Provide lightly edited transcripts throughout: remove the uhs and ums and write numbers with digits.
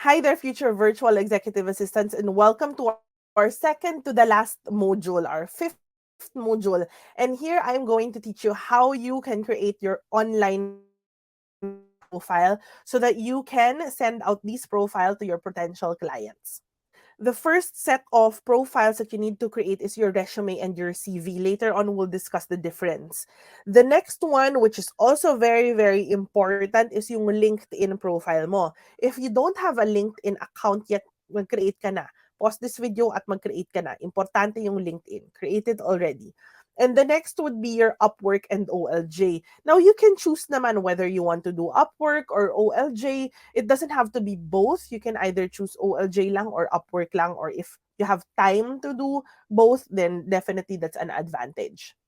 Hi there, future virtual executive assistants, and welcome to our second to the last module, our fifth module. And here I'm going to teach you how you can create your online profile so that you can send out these profile to your potential clients. The first set of profiles that you need to create is your resume and your CV. Later on, we'll discuss the difference. The next one, which is also very, very important, is yung LinkedIn profile mo. If you don't have a LinkedIn account yet, mag-create ka na. Pause this video at mag-create ka na. Importante yung LinkedIn. Created already. And the next would be your Upwork and OLJ. Now, you can choose naman whether you want to do Upwork or OLJ. It doesn't have to be both. You can either choose OLJ lang or Upwork lang, or if you have time to do both, then definitely that's an advantage.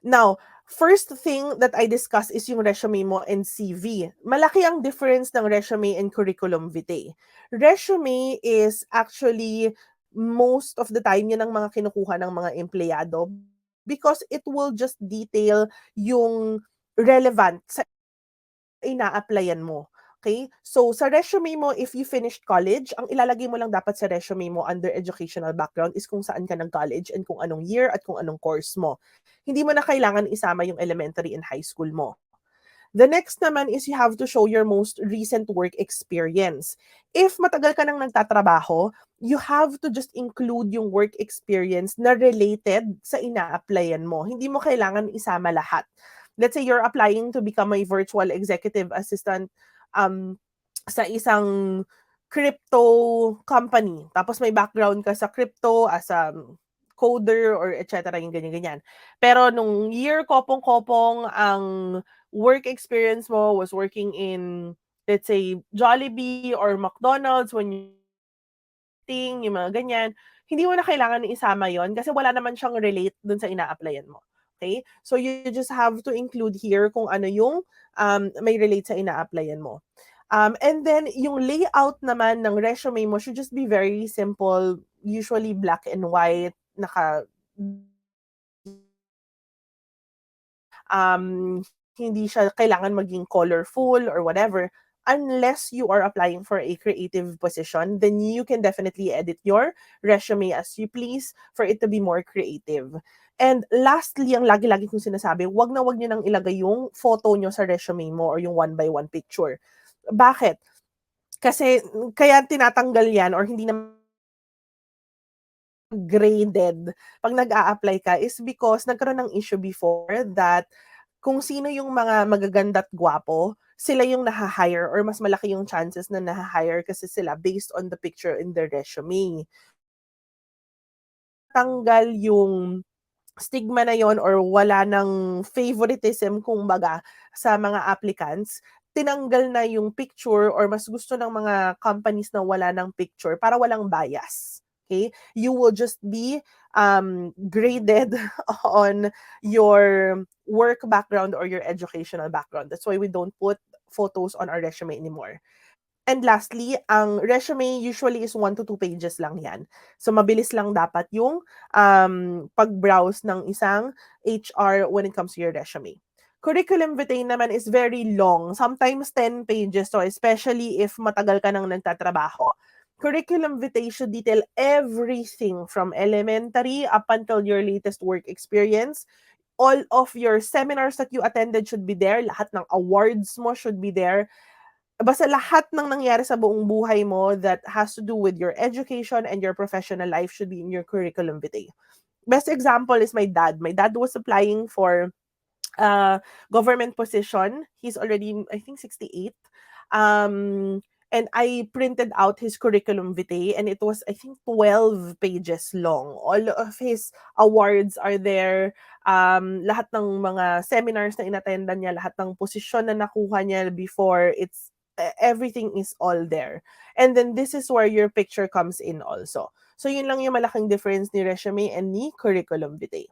Now, first thing that I discuss is yung resume mo and CV. Malaki ang difference ng resume and curriculum vitae. Resume is actually most of the time yan ang mga kinukuha ng mga empleyado because it will just detail yung relevant sa ina-applyan mo. Okay? So, sa resume mo, if you finished college, ang ilalagay mo lang dapat sa resume mo under educational background is kung saan ka nag-college and kung anong year at kung anong course mo. Hindi mo na kailangan isama yung elementary and high school mo. The next naman is you have to show your most recent work experience. If matagal ka nang nagtatrabaho, you have to just include yung work experience na related sa ina-applyan mo. Hindi mo kailangan isama lahat. Let's say you're applying to become a virtual executive assistant um, sa isang crypto company. Tapos may background ka sa crypto as a coder or etc. yung ganyan-ganyan. Pero nung year kopong-kopong ang work experience mo was working in, let's say, Jollibee or McDonald's when you're marketing, yung mga ganyan, hindi mo na kailangan isama yon kasi wala naman siyang relate dun sa ina-applyan mo. Okay? So you just have to include here kung ano yung may relate sa ina-applyan mo. And then, yung layout naman ng resume mo should just be very simple, usually black and white, hindi siya kailangan maging colorful or whatever. Unless you are applying for a creative position, then you can definitely edit your resume as you please for it to be more creative. And lastly, ang lagi-lagi kong sinasabi, wag na wag niyo nang ilagay yung photo niyo sa resume mo or yung one by one picture. Bakit? Kasi kaya tinatanggal yan or hindi na graded pag nag-a-apply ka is because nagkaroon ng issue before that kung sino yung mga magaganda at gwapo, sila yung naha-hire or mas malaki yung chances na naha-hire kasi sila based on the picture in their resume. Tanggal yung stigma na yon or wala ng favoritism kumbaga sa mga applicants, tinanggal na yung picture or mas gusto ng mga companies na wala ng picture para walang bias. Okay? You will just be graded on your work background or your educational background. That's why we don't put photos on our resume anymore. And lastly, ang resume usually is 1 to 2 pages lang yan. So, mabilis lang dapat yung pag-browse ng isang HR when it comes to your resume. Curriculum vitae naman is very long, sometimes 10 pages. So, especially if matagal ka nang nagtatrabaho. Curriculum vitae should detail everything from elementary up until your latest work experience. All of your seminars that you attended should be there. Lahat ng awards mo should be there. Basta lahat ng nangyari sa buong buhay mo that has to do with your education and your professional life should be in your curriculum vitae. Best example is my dad. My dad was applying for government position. He's already, I think, 68. And I printed out his curriculum vitae and it was, I think, 12 pages long. All of his awards are there. Lahat ng mga seminars na inattendan niya, lahat ng posisyon na nakuha niya before, everything is all there. And then this is where your picture comes in also. So yun lang yung malaking difference ni resume and ni curriculum vitae.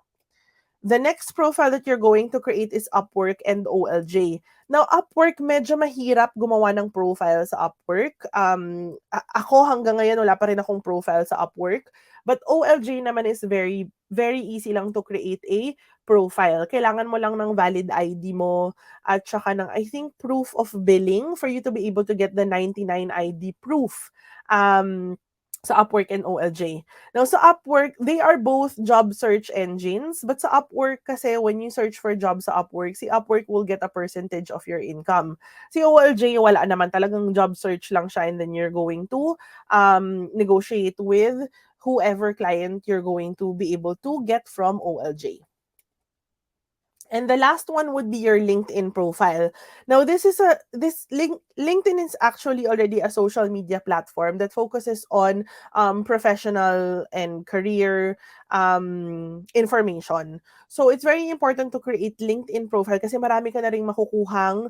The next profile that you're going to create is Upwork and OLJ. Now, Upwork, medyo mahirap gumawa ng profile sa Upwork. Ako hanggang ngayon, wala pa rin akong profile sa Upwork. But OLJ naman is very, very easy lang to create a profile. Kailangan mo lang ng valid ID mo at saka ng, I think, proof of billing for you to be able to get the 99 ID proof. Sa Upwork and OLJ. Now, sa Upwork, they are both job search engines. But sa Upwork kasi, when you search for jobs sa Upwork, si Upwork will get a percentage of your income. Si OLJ, wala naman. Talagang job search lang siya and then you're going to negotiate with whoever client you're going to be able to get from OLJ. And the last one would be your LinkedIn profile. Now, LinkedIn is actually already a social media platform that focuses on professional and career information. So it's very important to create LinkedIn profile kasi marami ka na ring makukuhang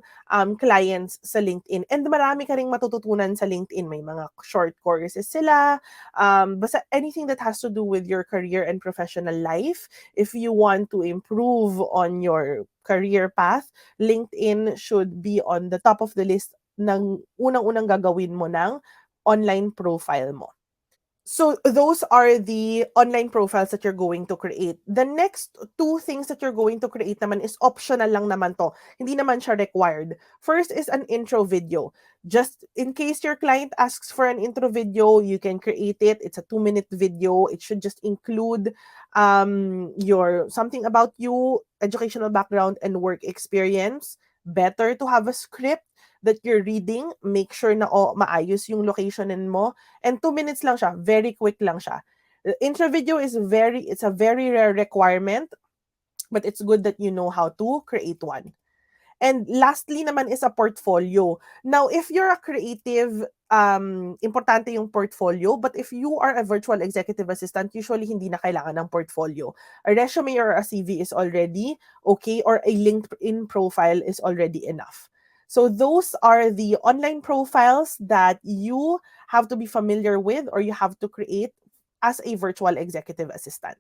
clients sa LinkedIn. And marami ka ring matututunan sa LinkedIn. May mga short courses sila. Basta anything that has to do with your career and professional life. If you want to improve on your career path, LinkedIn should be on the top of the list ng unang-unang gagawin mo ng online profile mo. So those are the online profiles that you're going to create. The next two things that you're going to create naman is optional lang naman to. Hindi naman siya required. First is an intro video. Just in case your client asks for an intro video, you can create it. It's a 2-minute video. It should just include your something about you, educational background, and work experience. Better to have a script that you're reading. Make sure na maayos yung locationin mo. And 2 minutes lang siya. Very quick lang siya. The intro video it's a very rare requirement, but it's good that you know how to create one. And lastly naman is a portfolio. Now, if you're a creative, importante yung portfolio. But if you are a virtual executive assistant, usually hindi na kailangan ng portfolio. A resume or a CV is already okay, or a LinkedIn profile is already enough. So those are the online profiles that you have to be familiar with or you have to create as a virtual executive assistant.